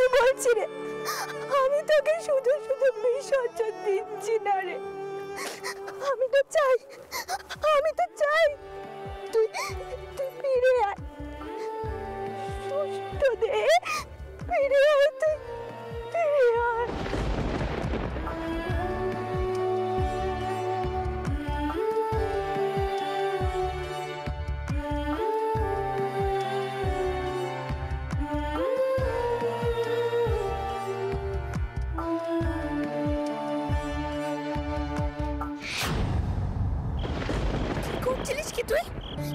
আমি বলছি রে, আমি তোকে শুধু শুধু বিসর্জন দিচ্ছি না রে। আমি তো চাই তুই তুই ফিরে আয়, সুস্থ দে, ফিরে আয়, তুই ফিরে আয়।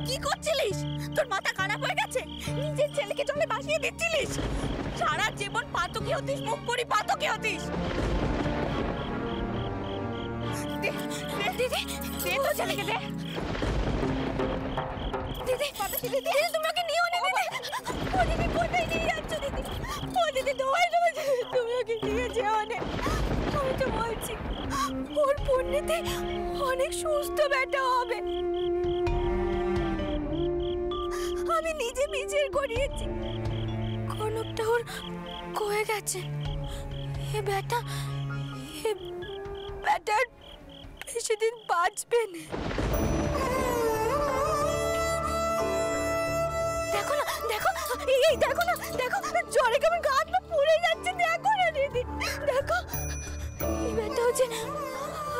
কি করছিলিস? তোর মাথা খারাপ হয়ে গেছে? নিজের ছেলেকে জলে ভাসিয়ে দিচ্ছিলিস? সারা জীবন পাতকি হতিস, মুখ পরি পাতকি হতিস। দিদি, দে তো ছেলেকে, দে। দিদি, দিদি, তুমি ওকে নিও না দিদি। ও দিদি, কোথায় নিয়ে যাচ্ছ দিদি? ও দিদি, দোয়াই দেবো, তুমি ওকে নিয়ে যেও না। আমি তো বলছি ওর পুণ্যতে অনেক সুস্থ বেটা হবে। আমি নিজে বিচার করিয়েছি, কনকটা ওর কয়ে গেছে। এ বেটার বেশি দিন বাঁচবে না। দেখো না, দেখো, এই দেখো না, দেখো জ্বরে কেমন গা হাত পা পুড়ে যাচ্ছে। দেখো না দিদি, দেখো এই বেটা হচ্ছে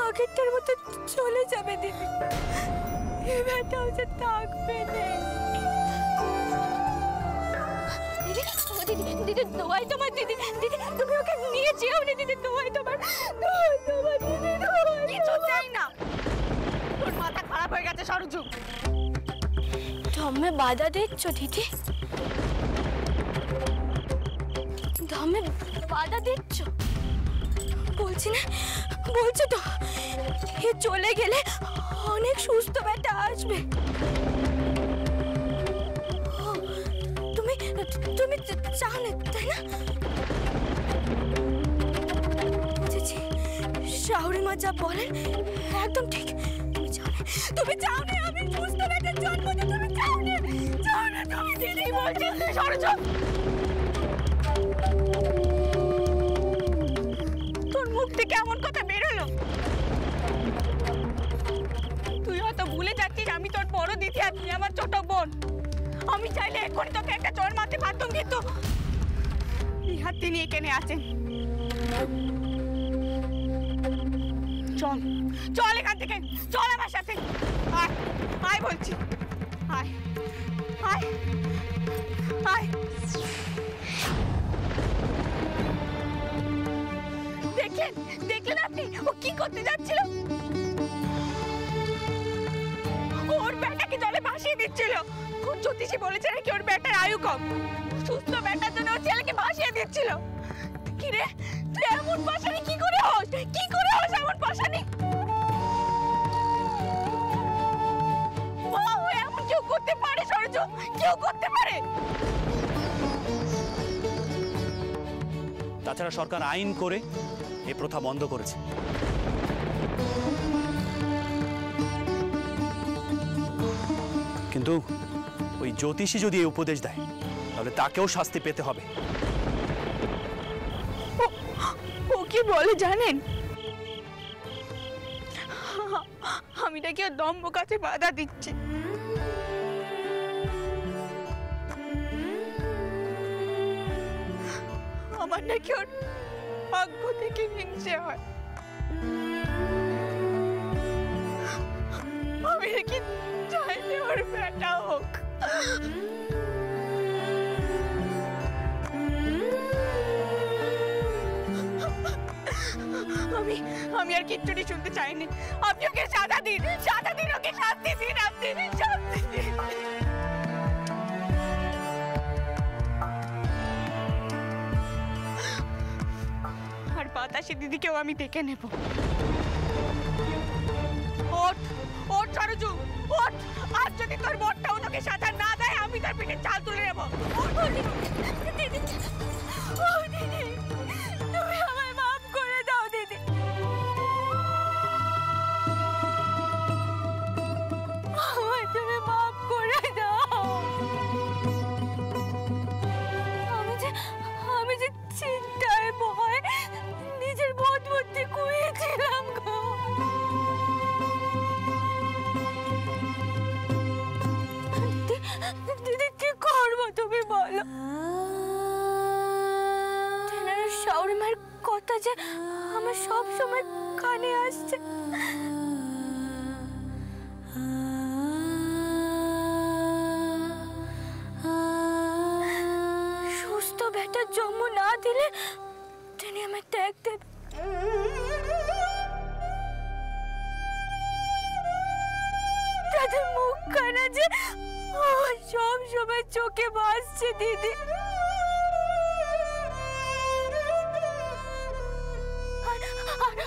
আগেরটার মতো চলে যাবে দিদি। এই বেটা হচ্ছে থাকবে না। দিদি, দিদি, দোয়াই তোমার দিদি, দিদি তুমি ওকে নিয়ে যেও না দিদি, দোয়াই তোমার, দোয়াই তোমার দিদি, দোয়াই। কিছু চাই না, তোর মাথা খারাপ হয়ে গেছে সরজু। ধম্মে বাধা দিচ্ছ দিদি, ধম্মে বাধা দিচ্ছ। বলছি না, বলছো তো এ চলে গেলে অনেক সুস্থ বেটা আসবে। তুমি চাও না তাই না? বুঝেছি, শাশুড়ি মা যা বলেন একদম ঠিক। তুমি চাও না আমি সুস্থ বেটার জন্ম দিই। তুমি চাও না, তুমি দিদি বলছি সরজু। তোর মুখ থেকে এমন কথা বেরোলো? তুই হয়তো ভুলে যাচ্ছিস আমি তোর বড় দিদি আর তুই আমার ছোট বোন। আমি চাইলে এক্ষুনি তোকে একটা চড় মারতে পারতাম, কিন্তু ইহার তিনি এখানে আছেন। চল চল এখান থেকে, চল আমার সাথে। আয় আয় বলছি, আয় আয় আয়। দেখলেন আপনি ও কি করতে যাচ্ছিল? ওর বেটাকে জলে ভাসিয়ে দিচ্ছিল। জ্যোতিষী বলেছে নাকি ওর বেটার আয়ু কম, সুস্থ বেটার জন্য ওর ছেলেকে ভাসিয়ে দিচ্ছিল। কি রে, তুই এমন পাশানি কি করে হস? কি করে হস এমন পাশানি? এমন কেউ করতে পারে সরজু? কেউ করতে পারে? তাছাড়া সরকার আইন করে এই প্রথা বন্ধ করেছে। কিন্তু ওই জ্যোতিষী যদি এই উপদেশ দেয় তাহলে তাকেও শাস্তি পেতে হবে। ও কি বলে জানেন? আমি নাকি ওর দম্ভ কাছে বাধা দিচ্ছি। আমার নাকি ওর ভাগ্য থেকে হিংসে হয়। আমি নাকি চাইলে ওর বেটা হোক। আমি আর কিচ্ছুটি শুনতে চাইনি। আপনি ওকে সাজা দিন, ওকে শাস্তি দিন, আপনি শাস্তি দিন। আর বাতাসে দিদিকেও আমি দেখে নেব। ওঠ ওঠ সরজু, ওঠ। আজ যদি তোর বোনটাও তোকে সাজা না দেয় আমি তার পেটে চাল তুলে নেব। দিদি, ও দিদি, তুমি আমায় মাফ করে দাও দিদি। আমায় তুমি মাফ করে দাও। আমি যে শাওরি মায়ের কথা যে আমার সব সময় কানে আসছে। সুস্থ বেটার জন্ম না দিলে তিনি আমায় ত্যাগ দেবে। তাদের মুখ কানা যে আমার সব সময় চোখে ভাসছে দিদি।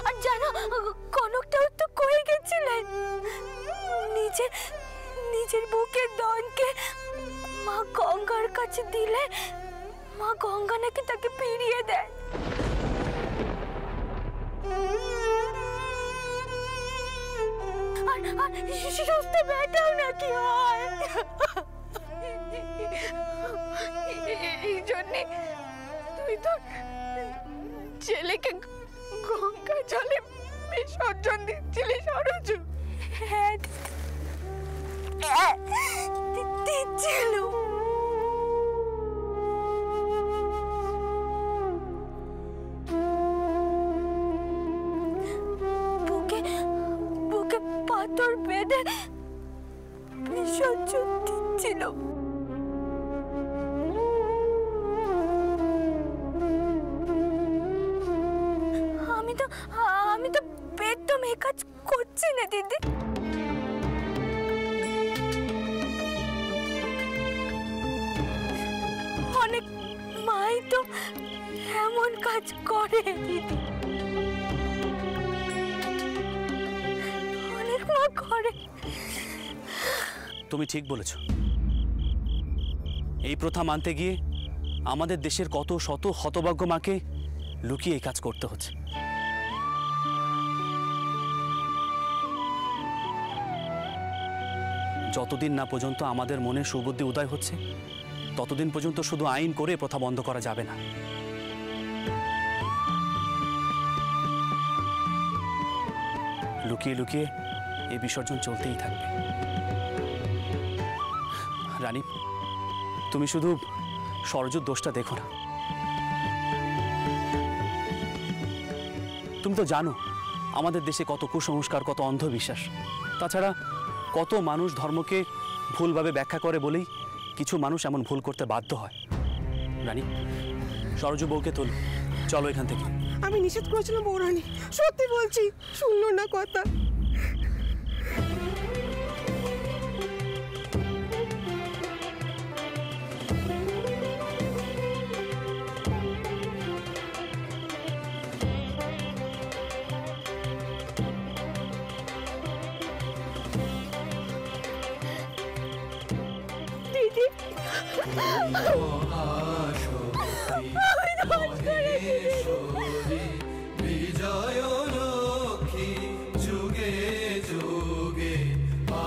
আর জানো কনকটাও তো কয়ে গেছিলেন নিজের বুকের দনকে মা গঙ্গার কাছে দিলে মা গঙ্গা নাকি তাকে ফিরিয়ে দেয়। আর সুস্থ বেটাও নাকি হয়। এই জন্যে তুই তো ছেলেকে গঙ্গা জলে বিসর্জন দিচ্ছিলি সরজু? হ্যাঁ দিচ্ছিল। বুকে পাথর বেঁধে বিসর্জন দিচ্ছিল। আমি তো পেটম এ কাজ করছি না দিদি। অনেক মাই তো এমন কাজ করে দিদি, অনেক মা করে। তুমি ঠিক বলেছ। এই প্রথা মানতে গিয়ে আমাদের দেশের কত শত হতভাগ্য মাকে লুকিয়ে এই কাজ করতে হচ্ছে। যতদিন না পর্যন্ত আমাদের মনে সুবুদ্ধি উদয় হচ্ছে ততদিন পর্যন্ত শুধু আইন করে প্রথা বন্ধ করা যাবে না। লুকিয়ে লুকিয়ে এই বিসর্জন চলতেই থাকবে। রানী, তুমি শুধু সরজুর দোষটা দেখো না। তুমি তো জানো আমাদের দেশে কত কুসংস্কার, কত অন্ধবিশ্বাস। তাছাড়া কত মানুষ ধর্মকে ভুলভাবে ব্যাখ্যা করে বলেই কিছু মানুষ এমন ভুল করতে বাধ্য হয়। রানী, সরজু বউকে তোল, চলো এখান থেকে। আমি নিষেধ করেছিলাম বৌরানী, সত্যি বলছি, শুনলো না কথা। দিদি বিজয় লক্ষ্মী যুগে যুগে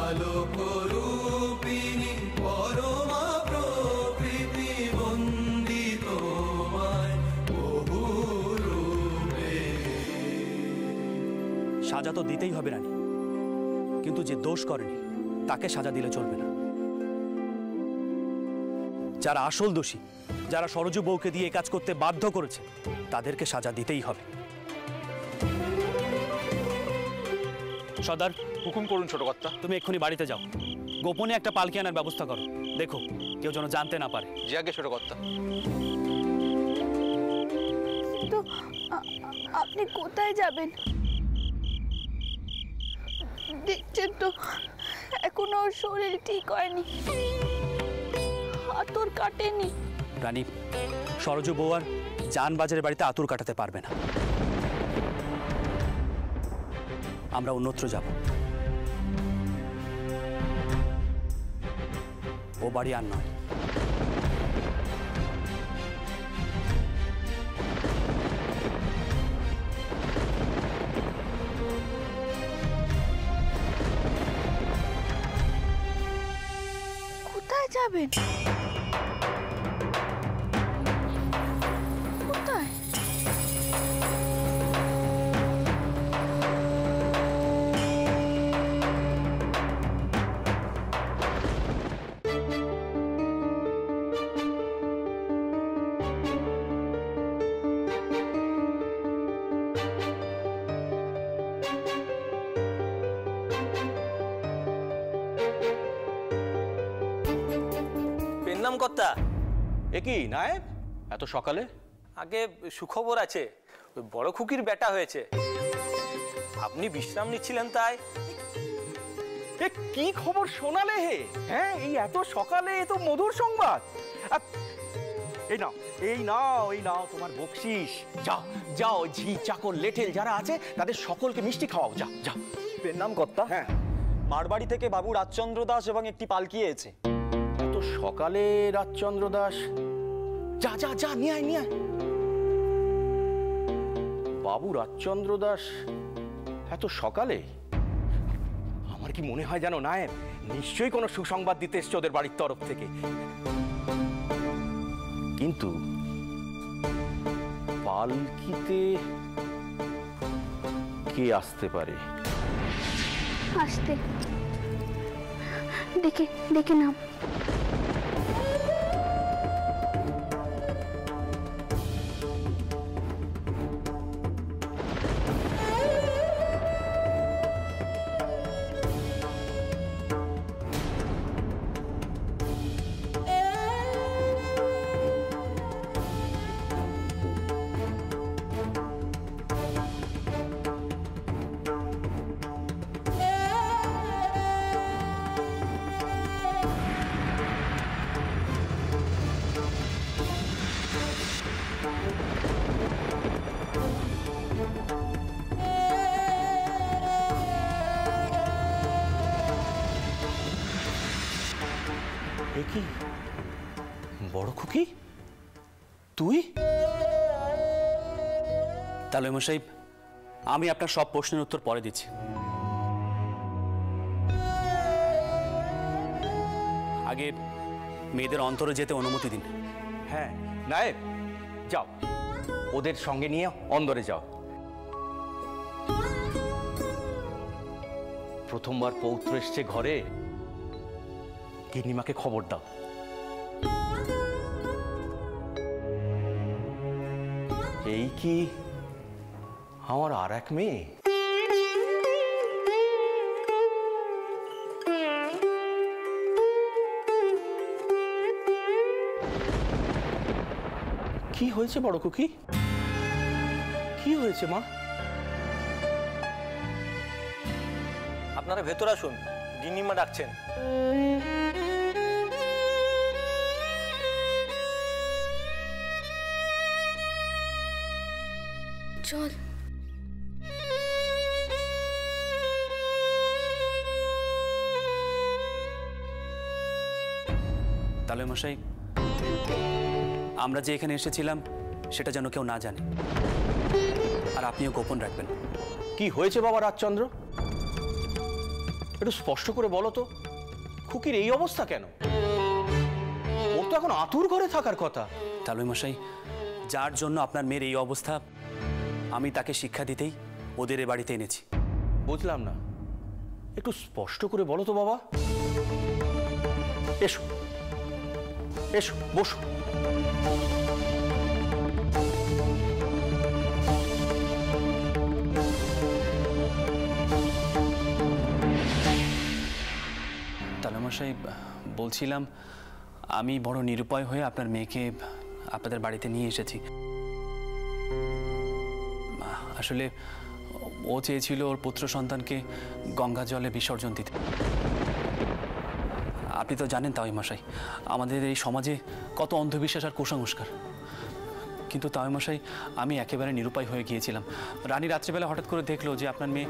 আলোক রূপিণী পরমা প্রকৃতি বন্দিত মায় বহু রূপে। সাজা তো দিতেই হবে রানী, কিন্তু যে দোষ করেনি তাকে সাজা দিলে চলবে না। যারা আসল দোষী, যারা সরজু বউকে দিয়ে কাজ করতে বাধ্য করেছে, তাদেরকে সাজা দিতেই হবে। সর্দার, হুকুম করুন ছোট কর্তা। তুমি এক্ষুনি বাড়িতে যাও, গোপনে একটা পালকি আনার ব্যবস্থা করো। দেখো কেউ যেন জানতে না পারে। জি আগে ছোট কর্তা। তো আপনি কোথায় যাবেন? দেখছেন তো এখনো ওর শরীর ঠিক হয়নি, আতর কাটেনি। রানী, সরজু বউ আর জানবাজারের বাড়িতে আতুর কাটাতে পারবে না। আমরা অন্যত্র যাব। ও বাড়ি আর নয়। কোথায় যাবেন? কোথায়? নাম কর্তা। এ কি নায়েব, এত সকালে? আগে সুখবর আছে, ওই বড় খুকির বেটা হয়েছে। আপনি বিশ্রাম নিচ্ছিলেন তাই। এ কি খবর শোনালে হে? হ্যাঁ, এই এত সকালে এ তো মধুর সংবাদ। এই নাও, এই নাও, এই নাও তোমার বকশিস। যাও যাও, ঝি চাকর লেঠেল যারা আছে তাদের সকলকে মিষ্টি খাওয়াও। যা যা। নাম কর্তা। হ্যাঁ, মারবাড়ি থেকে বাবু রাজচন্দ্র দাস এবং একটি পালকি এসেছে। এত সকালে রাজচন্দ্র দাস? যা যা যা, নিয়ে আয় নিয়ে আয়। বাবু রাজচন্দ্র দাস এত সকালে? আমার কি মনে হয় জানো নায়েব, নিশ্চয়ই কোনো সুসংবাদ দিতে এসছে ওদের বাড়ির তরফ থেকে। কিন্তু পালকিতে কে আসতে পারে? আসতে দেখে দেখে নাও। এ কি বড় খুকি, তুই? তাহলে মশাই, আমি আপনার সব প্রশ্নের উত্তর পরে দিচ্ছি। আগে মেয়েদের অন্তরে যেতে অনুমতি দিন। হ্যাঁ নায়েব, যাও ওদের সঙ্গে নিয়ে অন্দরে যাও। প্রথমবার পৌত্র এসছে ঘরে, গিন্নিমাকে খবর দাও। এই কি আমার আর এক মেয়ে? কি হয়েছে বড় খুকি? কি হয়েছে মা? আপনারা ভেতর আসুন, গিন্নিমা ডাকছেন। চল। তাহলে মশাই, আমরা যে এখানে এসেছিলাম সেটা যেন কেউ না জানে, আর আপনিও গোপন রাখবেন। কি হয়েছে বাবা রাজচন্দ্র? একটু স্পষ্ট করে বলো তো, খুকির এই অবস্থা কেন? ওর তো এখন আতুর ঘরে থাকার কথা। তাহলে মশাই, যার জন্য আপনার মেয়ের এই অবস্থা, আমি তাকে শিক্ষা দিতেই ওদের এ বাড়িতে এনেছি। বুঝলাম না, একটু স্পষ্ট করে বলো তো বাবা। এসো এসো, বসো। তাহলে মশাই, বলছিলাম, আমি বড় নিরুপায় হয়ে আপনার মেয়েকে আপনাদের বাড়িতে নিয়ে এসেছি। আসলে ও চেয়েছিল ওর পুত্র সন্তানকে গঙ্গা জলে বিসর্জন দিতে। আপনি তো জানেন তাই মশাই, আমাদের এই সমাজে কত অন্ধবিশ্বাস আর কুসংস্কার। কিন্তু তাই মশাই, আমি একেবারে নিরুপায় হয়ে গিয়েছিলাম। রানী রাত্রিবেলা হঠাৎ করে দেখলো যে আপনার মেয়ে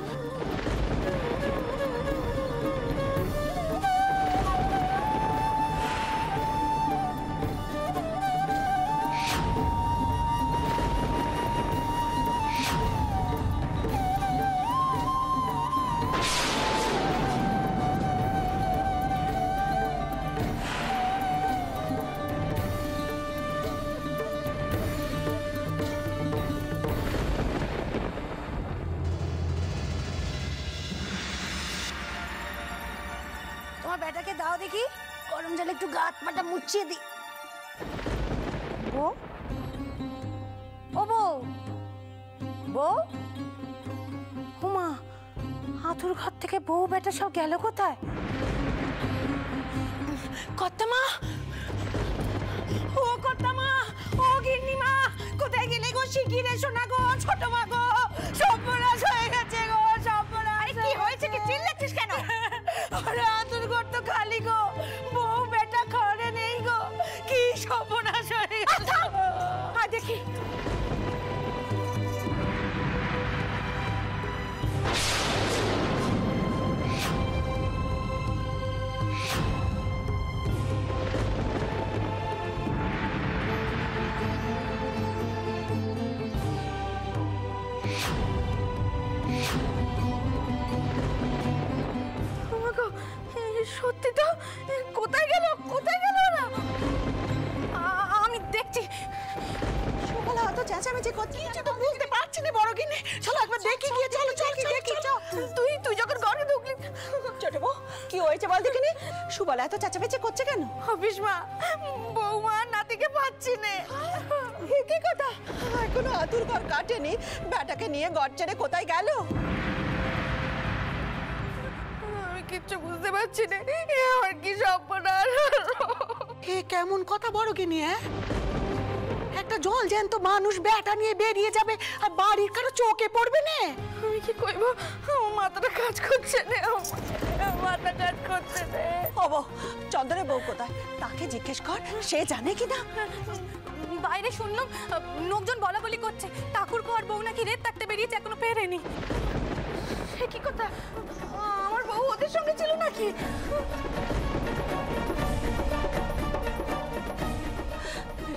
তোমার বেটাকে দাও দেখি, গরম জলে একটু গা হাত পাটা মুছিয়ে দি। বউ, ও বউ, বউ, হুমা, হাতুর ঘর থেকে বউ বেটা সব গেল কোথায়? কর্তা মা, শিগগির এসো না গো ছোট মা গো, সর্বনাশ হয়ে গেছে গো, সর্বনাশ। কি হয়েছে, কি চিল্লাচ্ছিস কেন? আরে আতুর ঘর তো খালি গো, বউ বেটা ঘরে নেই গো, কি সর্বনাশ হয়ে গেছে। দেখি সত্যি তো, কোথায় গেল ওরা? আমি দেখছি। সকালে অত চেঁচামেচি করছি, কিছু তো বুঝতে পারছি না বড় কিনে। চলো একবার দেখি গিয়ে, চলো দেখি। তুই যখন ঘরে ঢুকলি, ছোট বউ কি হয়েছে বল দেখিনি? সুবল এত চেঁচামেচি করছে কেন? হবিস মা, বৌমা নাতিকে পাচ্ছি না। কি কথা? এখনো আতুর ঘর কাটেনি, বেটাকে নিয়ে ঘর ছেড়ে কোথায় গেল? আমি কিচ্ছু বুঝতে পারছি না, আমার কি সর্বনাশ। এ কেমন কথা বড় কিনি? একটা জল জ্যান্ত মানুষ বেটা নিয়ে বেরিয়ে যাবে আর বাড়ির কারো চোখে পড়বে না? আমি কি কইব, আমার মাথাটা কাজ করছে না, মাথা কাজ করছে না। হবো চন্দ্রের বউ কোথায়, তাকে জিজ্ঞেস কর, সে জানে কি না। বাইরে শুনলাম লোকজন বলা বলি করছে ঠাকুরপো আর বউ নাকি রেত থাকতে বেরিয়েছে, এখনো ফেরেনি। সে কি কথা? আমার বউ ওদের সঙ্গে ছিল নাকি?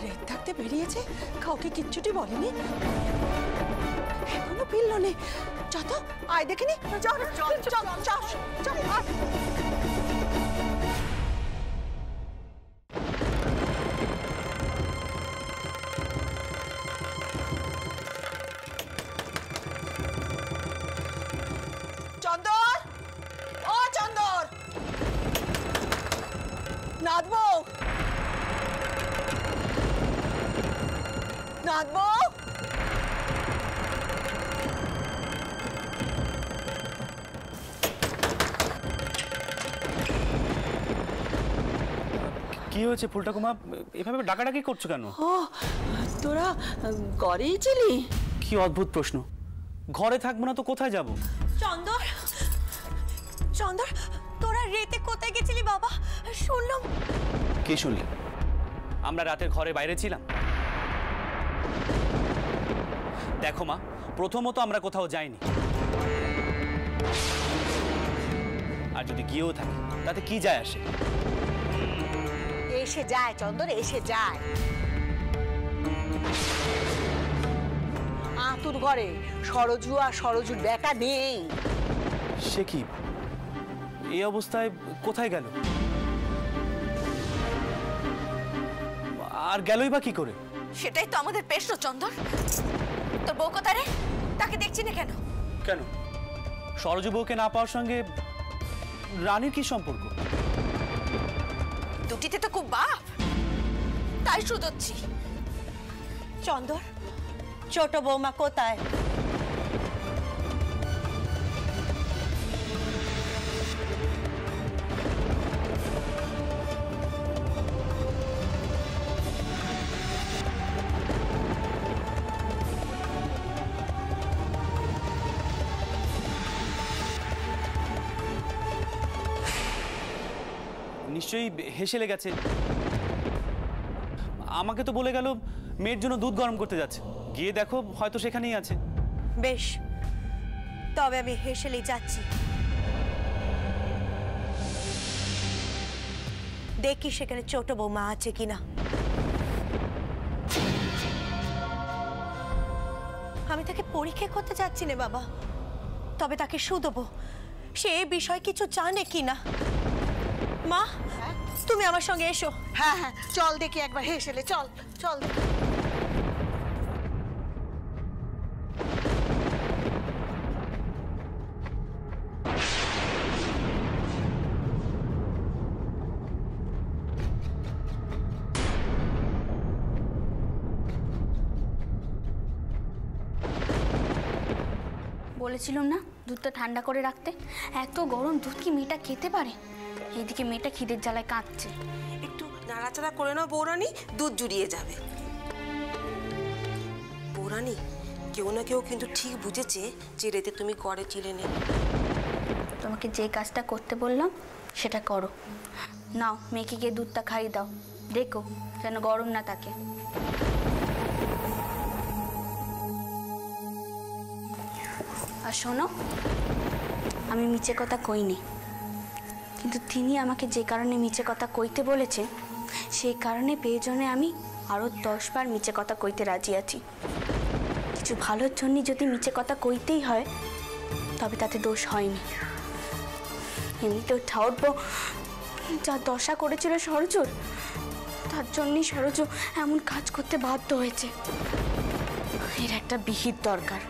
রেত থাকতে বেরিয়েছে, কাউকে কিচ্ছুটি বলেনি, এখনো ফিরল নে। যত আয় দেখিনি, চল চল চল চল চল। চন্দর, ও চন্দর, নাথবো, নাথবো। কি হয়েছে ফুলটাকুমা, এভাবে ডাকাডাকি করছো কেন? ও তোরা ঘরেই ছিলি? কি অদ্ভুত প্রশ্ন, ঘরে থাকবো না তো কোথায় যাব? চন্দর, চন্দর, তোরা রেতে কোথায় গেছিলি বাবা? শুনলাম। কে শুনলি? আমরা রাতের ঘরে বাইরে ছিলাম। দেখো মা, প্রথমত আমরা কোথাও যাইনি, আর যদি গিয়েও থাকি তাতে কি যায় আসে? এসে যায় চন্দর, এসে যায়। আতুর ঘরে সরজু আর সরজুর বেটা নেই। সে কি, এই অবস্থায় কোথায় গেল? আর গেলই বা কি করে? সেটাই তো আমাদের প্রশ্ন চন্দর। তোর বউ কোথায় রে? তাকে দেখছি না কেন? কেন, সরজু বউকে না পাওয়ার সঙ্গে রানীর কি সম্পর্ক? দুটিতে তো খুব বাপ, তাই শুধোচ্ছি। চন্দর, ছোট বৌমা কোথায়? নিশ্চয়ই হেসেলে গেছে। আমাকে তো বলে গেল মেয়ের জন্য দুধ গরম করতে যাচ্ছে, গিয়ে দেখো হয়তো সেখানেই আছে। বেশ, তবে আমি হেসেলেই যাচ্ছি, দেখি সেখানে ছোট বৌমা আছে কিনা। আমি তাকে পরীক্ষা করতে যাচ্ছি না বাবা, তবে তাকে শুধবো সে এই বিষয়ে কিছু জানে কিনা। মা, তুমি আমার সঙ্গে এসো। হ্যাঁ হ্যাঁ চল দেখি একবার, হেসেলে চল চল। বলেছিলাম না দুধটা ঠান্ডা করে রাখতে, এত গরম দুধ কি মেয়েটা খেতে পারে? এইদিকে মেয়েটা খিদের জ্বালায় কাঁদছে। একটু নাড়াচাড়া করে নাও বৌরানী, দুধ জুড়িয়ে যাবে। বৌরানী, কেউ না কেউ কিন্তু ঠিক বুঝেছে যে রেতে তুমি গড়ে চিলে নে। তোমাকে যে কাজটা করতে বললাম সেটা করো। নাও, মেয়েকে গিয়ে দুধটা খাইয়ে দাও, দেখো যেন গরম না থাকে। আর শোনো, আমি মিছে কথা কইনি, কিন্তু তিনি আমাকে যে কারণে মিছে কথা কইতে বলেছে সেই কারণে প্রয়োজনে আমি আরও 10 বার মিছে কথা কইতে রাজি আছি। কিছু ভালোর জন্য যদি মিছে কথা কইতেই হয় তবে তাতে দোষ হয়নি। এমনিতেও ঠাউরবো যা দশা করেছিল সরজুর, তার জন্যই সরজু এমন কাজ করতে বাধ্য হয়েছে। এর একটা বিহিত দরকার।